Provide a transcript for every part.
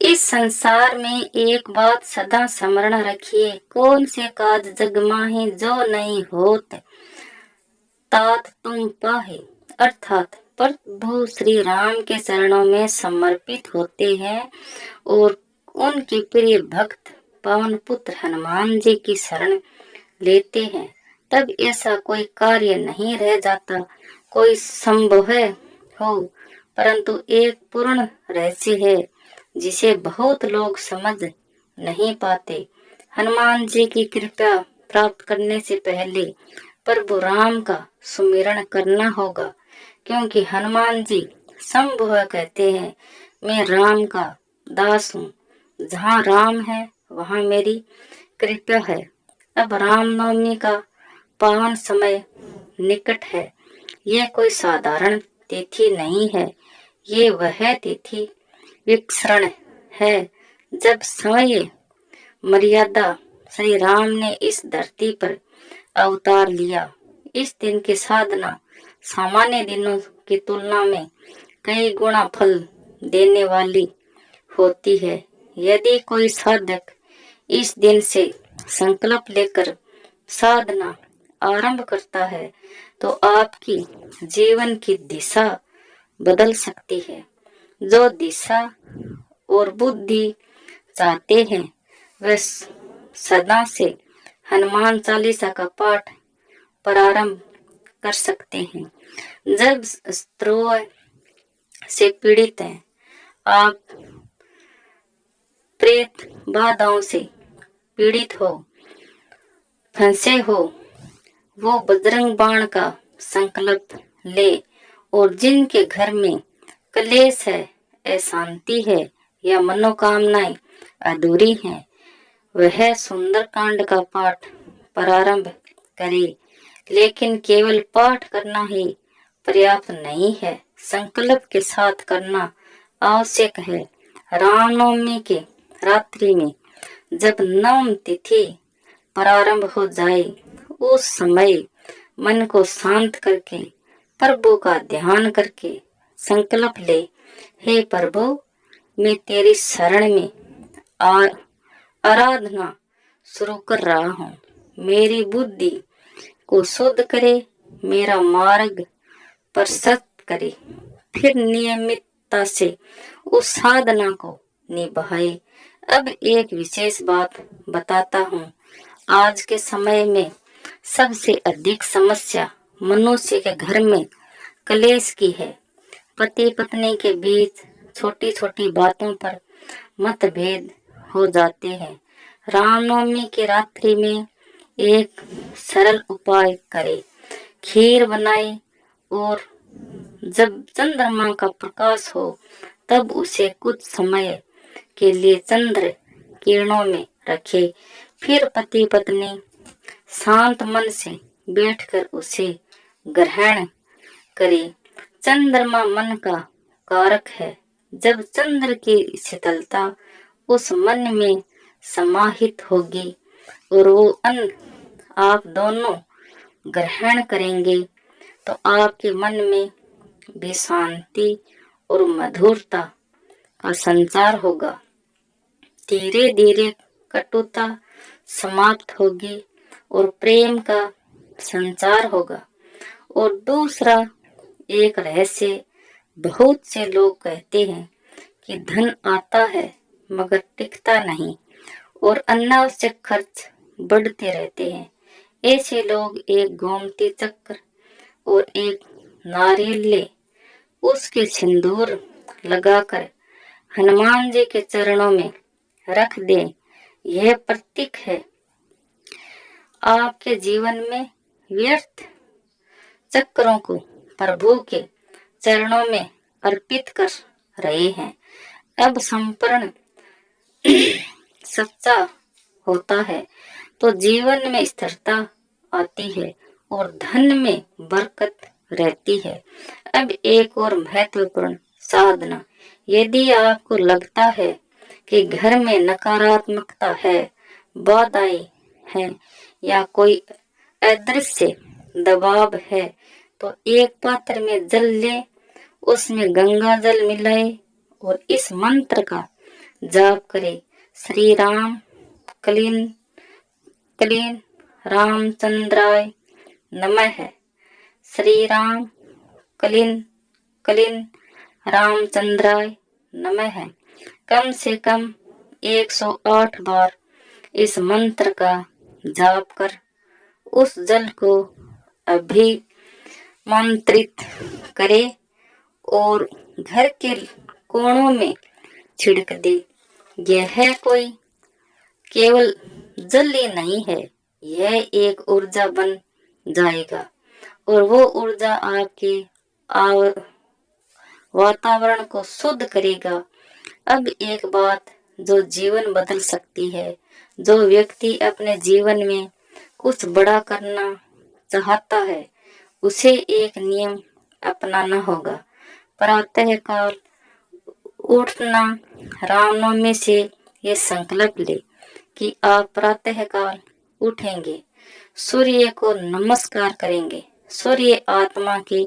इस संसार में एक बात सदा स्मरण रखिए, कौन से काज जग माहे जो नहीं होत तात तुम पाहे। अर्थात प्रभु श्री राम के चरणों में समर्पित होते हैं और उनके प्रिय भक्त पवन पुत्र हनुमान जी की शरण लेते हैं, तब ऐसा कोई कार्य नहीं रह जाता। कोई संभव है हो, परंतु एक पूर्ण रहस्य है जिसे बहुत लोग समझ नहीं पाते। हनुमान जी की कृपा प्राप्त करने से पहले प्रभु राम का सुमिरन करना होगा, क्योंकि हनुमान जी संभव कहते हैं, मैं राम का दास हूँ। जहाँ राम है वहाँ मेरी कृपा है। अब रामनवमी का पावन समय निकट है। यह कोई साधारण तिथि नहीं है, ये वह तिथि विक्षण है जब समय मर्यादा श्री राम ने इस धरती पर अवतार लिया। इस दिन की साधना सामान्य दिनों की तुलना में कई गुना फल देने वाली होती है। यदि कोई साधक इस दिन से संकल्प लेकर साधना आरंभ करता है तो आपकी जीवन की दिशा बदल सकती है। जो दिशा और बुद्धि चाहते हैं वे सदा से हनुमान चालीसा का पाठ प्रारंभ कर सकते हैं। जब स्त्रोय से पीड़ित हैं, आप प्रेत बाधाओं से पीड़ित हो, फंसे हो, वो बजरंग बाण का संकल्प ले। और जिनके घर में क्लेश है, अशांति है या मनोकामनाएं अधूरी हैं, वह सुंदरकांड का पाठ प्रारंभ करे। लेकिन केवल पाठ करना ही पर्याप्त नहीं है, संकल्प के साथ करना आवश्यक है। रामनवमी के रात्रि में जब नवम तिथि प्रारंभ हो जाए, उस समय मन को शांत करके प्रभु का ध्यान करके संकल्प ले, हे प्रभु, मैं तेरी शरण में आराधना शुरू कर रहा हूँ। मेरी बुद्धि को शुद्ध करे, मेरा मार्ग प्रशस्त करे, फिर नियमितता से उस साधना को निभाए। अब एक विशेष बात बताता हूँ। आज के समय में सबसे अधिक समस्या मनुष्य के घर में क्लेश की है। पति पत्नी के बीच छोटी छोटी बातों पर मतभेद हो जाते हैं। रामनवमी की रात्रि में एक सरल उपाय करें, खीर बनाए और जब चंद्रमा का प्रकाश हो तब उसे कुछ समय के लिए चंद्र किरणों में रखे। फिर पति पत्नी शांत मन से बैठकर उसे ग्रहण करे। चंद्रमा मन का कारक है। जब चंद्र की शीतलता उस मन में समाहित होगी और वो अन्न आप दोनों ग्रहण करेंगे तो आपके मन में भी शांति और मधुरता का संचार होगा। धीरे धीरे कटुता समाप्त होगी और प्रेम का संचार होगा। और दूसरा एक रहस्य, बहुत से लोग कहते हैं कि धन आता है मगर टिकता नहीं और अनावश्यक खर्च बढ़ते रहते हैं। ऐसे लोग एक गोमती चक्र और एक नारियल ले उसके सिंदूर लगाकर हनुमान जी के चरणों में रख दें। यह प्रतीक है आपके जीवन में व्यर्थ चक्रों को प्रभु के चरणों में अर्पित कर रहे हैं। अब संपूर्ण सच्चा होता है तो जीवन में स्थिरता आती है और धन में बरकत रहती है। अब एक और महत्वपूर्ण साधना, यदि आपको लगता है कि घर में नकारात्मकता है, बाधाएं हैं या कोई अदृश्य दबाव है, तो एक पात्र में जल ले, उसमें गंगा जल मिलाए और इस मंत्र का जाप करें। श्री राम क्लीन क्लीन रामचंद्राय नमः। श्री राम क्लीन क्लीन रामचंद्राय नमः। कम से कम 108 बार इस मंत्र का जाप कर उस जल को अभिमंत्रित करे और घर के कोनों में छिड़क दे। यह कोई केवल जल ही नहीं है, यह एक ऊर्जा बन जाएगा और वो ऊर्जा आपके वातावरण को शुद्ध करेगा। अब एक बात जो जीवन बदल सकती है, जो व्यक्ति अपने जीवन में कुछ बड़ा करना चाहता है, उसे एक नियम अपनाना होगा। प्रातः काल उठना। रामनवमी से ये संकल्प ले कि आप प्रातः काल उठेंगे, सूर्य को नमस्कार करेंगे। सूर्य आत्मा के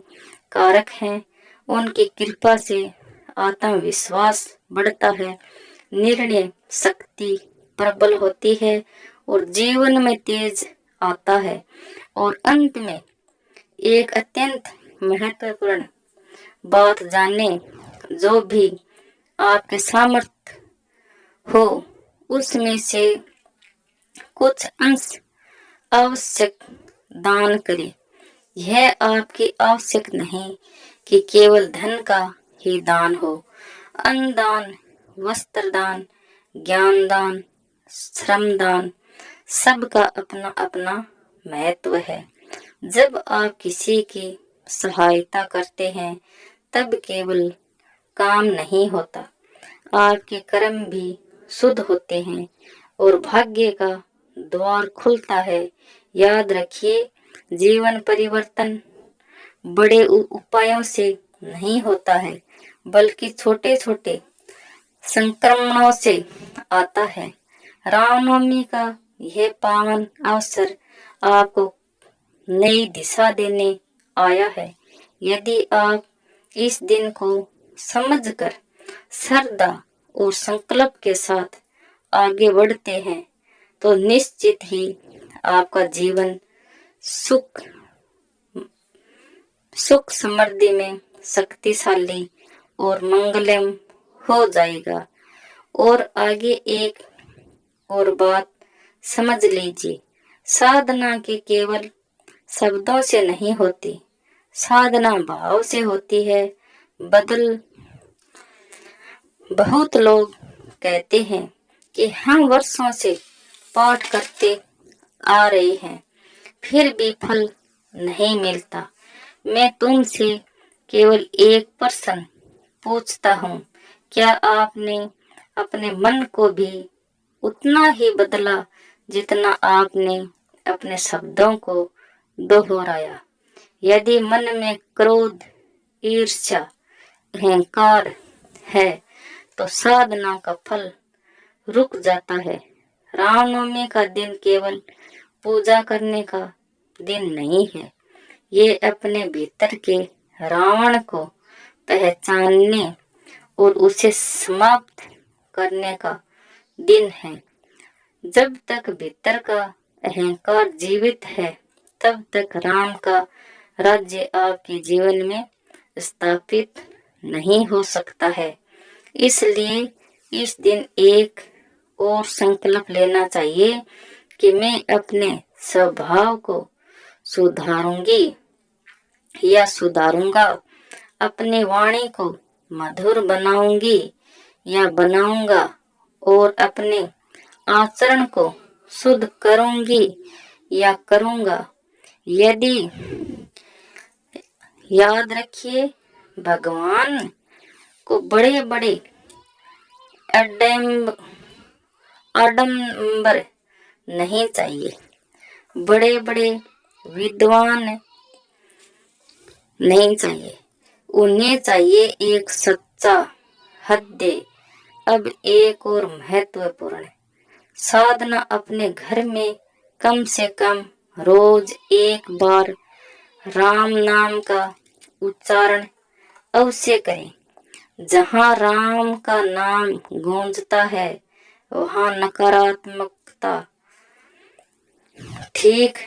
कारक हैं, उनकी कृपा से आत्मविश्वास बढ़ता है, निर्णय शक्ति प्रबल होती है और जीवन में तेज आता है। और अंत में एक अत्यंत महत्वपूर्ण बात जाने, जो भी आपके सामर्थ्य हो उसमें से कुछ अंश आवश्यक दान करें। यह आपकी आवश्यक नहीं कि केवल धन का ही दान हो। अन्न दान, वस्त्र दान, ज्ञान दान, श्रम दान, सबका अपना अपना महत्व है। जब आप किसी की सहायता करते हैं तब केवल काम नहीं होता, आपके कर्म भी शुद्ध होते हैं और भाग्य का द्वार खुलता है। याद रखिए, जीवन परिवर्तन बड़े उपायों से नहीं होता है, बल्कि छोटे छोटे संक्रमणों से आता है। रामनवमी का यह पावन अवसर आपको नई दिशा देने आया है। यदि आप इस दिन को समझकर श्रद्धा और संकल्प के साथ आगे बढ़ते हैं तो निश्चित ही आपका जीवन सुख समृद्धि में शक्तिशाली और मंगलम हो जाएगा। और आगे एक और बात समझ लीजिए, साधना के केवल शब्दों से नहीं होती, साधना भाव से होती है। बहुत लोग कहते हैं कि हम वर्षों से पाठ करते आ रहे हैं, फिर भी फल नहीं मिलता। मैं तुमसे केवल एक प्रश्न पूछता हूँ, क्या आपने अपने मन को भी उतना ही बदला जितना आपने अपने शब्दों को दोहराया? यदि मन में क्रोध, ईर्ष्या, अहंकार है तो साधना का फल रुक जाता है। रामनवमी का दिन केवल पूजा करने का दिन नहीं है, ये अपने भीतर के रावण को पहचानने और उसे समाप्त करने का दिन है। जब तक भीतर का अहंकार जीवित है तब तक राम का राज्य आपके जीवन में स्थापित नहीं हो सकता है। इसलिए इस दिन एक और संकल्प लेना चाहिए कि मैं अपने स्वभाव को सुधारूंगी या सुधारूंगा, अपनी वाणी को मधुर बनाऊंगी या बनाऊंगा और अपने आचरण को शुद्ध करूंगी या करूंगा। यदि याद रखिए, भगवान को बड़े बड़े आडंबर नहीं चाहिए, बड़े बड़े विद्वान नहीं चाहिए, उन्हें चाहिए एक सच्चा हृदय। अब एक और महत्वपूर्ण साधना, अपने घर में कम से कम रोज एक बार राम नाम का उच्चारण अवश्य करें। जहाँ राम का नाम गूंजता है वहाँ नकारात्मकता ठीक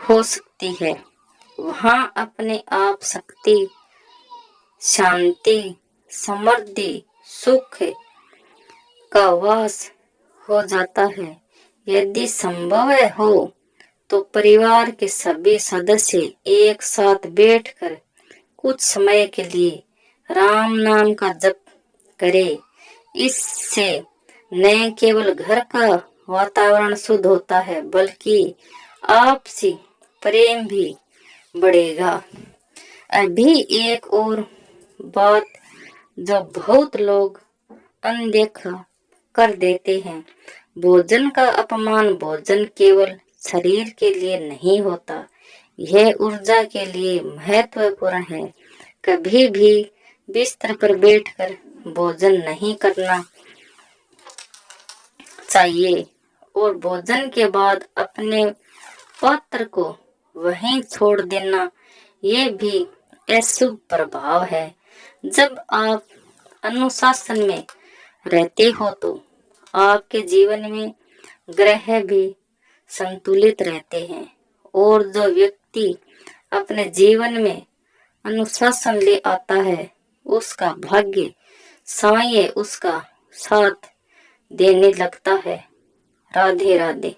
हो सकती है। वहाँ अपने आप शक्ति, शांति, समृद्धि, सुख का वास हो जाता है। यदि संभव हो तो परिवार के सभी सदस्य एक साथ बैठकर कुछ समय के लिए राम नाम का जप करें। इससे न केवल घर का वातावरण शुद्ध होता है बल्कि आपसी प्रेम भी बढ़ेगा। अभी एक और बात जो बहुत लोग अनदेखा कर देते हैं, भोजन का अपमान। भोजन केवल शरीर के लिए नहीं होता, यह ऊर्जा के लिए महत्वपूर्ण है। कभी भी बिस्तर पर बैठकर भोजन नहीं करना चाहिए और भोजन के बाद अपने पात्र को वहीं छोड़ देना, ये भी अशुभ प्रभाव है। जब आप अनुशासन में रहते हो तो आपके जीवन में ग्रह भी संतुलित रहते हैं और जो व्यक्ति अपने जीवन में अनुशासन ले आता है उसका भाग्य समय उसका साथ देने लगता है। राधे राधे।